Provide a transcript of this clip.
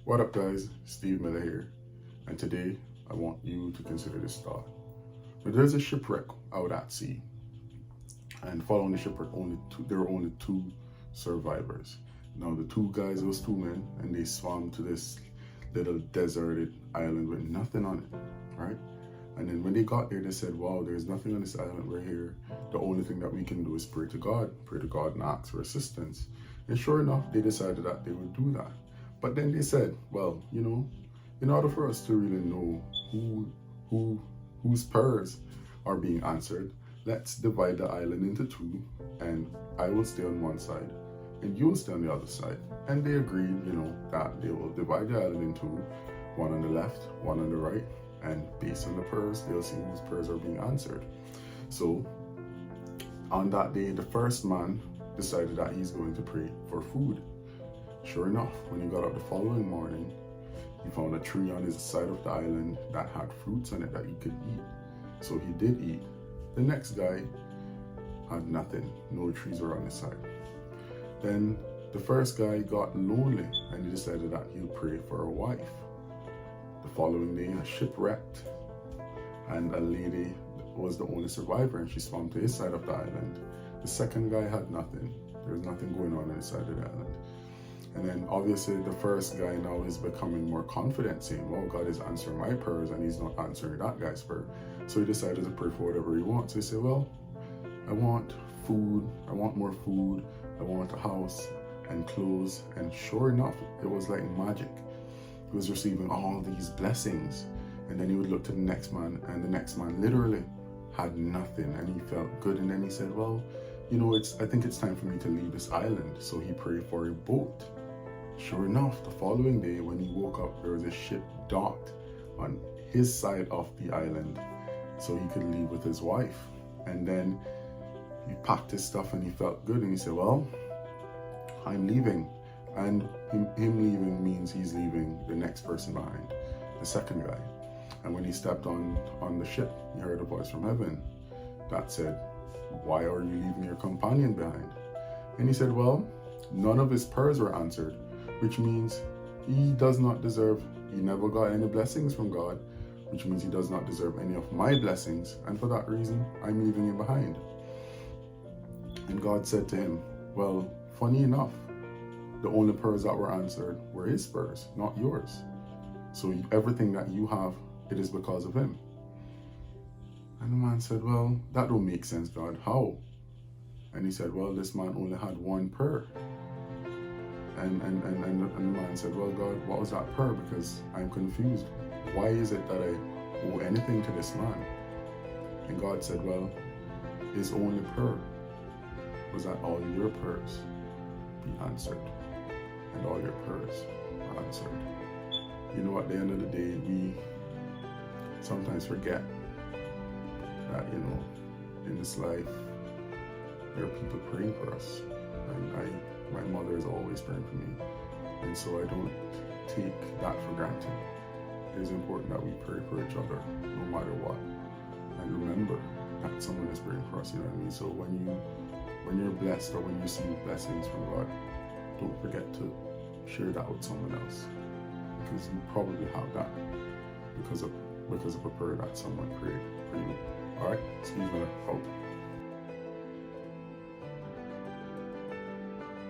What up, guys? Steve Miller here, and today I want you to consider this thought. But there's a shipwreck out at sea, and following the shipwreck, there were only two survivors. Now, the two guys, it was two men, and they swam to this little deserted island with nothing on it, right? And then when they got there, they said, "Wow, there's nothing on this island. We're here. The only thing that we can do is pray to God, and ask for assistance." And sure enough, they decided that they would do that. But then they said, "Well, in order for us to really know who whose prayers are being answered, let's divide the island into two, and I will stay on one side, and you will stay on the other side." And they agreed, that they will divide the island into one on the left, one on the right, and based on the prayers, they'll see whose prayers are being answered. So on that day, the first man decided that he's going to pray for food. Sure enough, when he got up the following morning, he found a tree on his side of the island that had fruits on it that he could eat. So he did eat. The next guy had nothing, no trees were on his side. Then the first guy got lonely and he decided that he'll pray for a wife. The following day, a ship wrecked and a lady was the only survivor and she swam to his side of the island. The second guy had nothing. There was nothing going on his side of the island. And then obviously the first guy now is becoming more confident, saying, "Well, God is answering my prayers and he's not answering that guy's prayer." So he decided to pray for whatever he wants. So he said, "Well, I want food, I want more food, I want a house and clothes." And sure enough, it was like magic. He was receiving all these blessings. And then he would look to the next man, and the next man literally had nothing and he felt good. And then he said, "Well, I think it's time for me to leave this island." So he prayed for a boat. Sure enough, the following day when he woke up, there was a ship docked on his side of the island so he could leave with his wife. And then he packed his stuff and he felt good and he said, "Well, I'm leaving." And him leaving means he's leaving the next person behind, the second guy. And when he stepped on the ship, he heard a voice from heaven that said, "Why are you leaving your companion behind?" And he said, "Well, none of his prayers were answered," which means he does not deserve, he never got any blessings from God, which means he does not deserve any of my blessings. And for that reason, I'm leaving him behind. And God said to him, "Well, funny enough, the only prayers that were answered were his prayers, not yours. So everything that you have, it is because of him." And the man said, "Well, that don't make sense, God. How?" And he said, "Well, this man only had one prayer." And the man said, "Well, God, what was that prayer? Because I'm confused. Why is it that I owe anything to this man?" And God said, "Well, his only prayer was that all your prayers be answered. And all your prayers are answered." At the end of the day, we sometimes forget that, in this life, there are people praying for us. And my mother is always praying for me. And so I don't take that for granted. It is important that we pray for each other no matter what. And remember that someone is praying for us, you know what I mean? So when you're blessed or when you receive blessings from God, don't forget to share that with someone else. Because you probably have that because of a prayer that someone prayed for you. Alright, Steve Miller, out.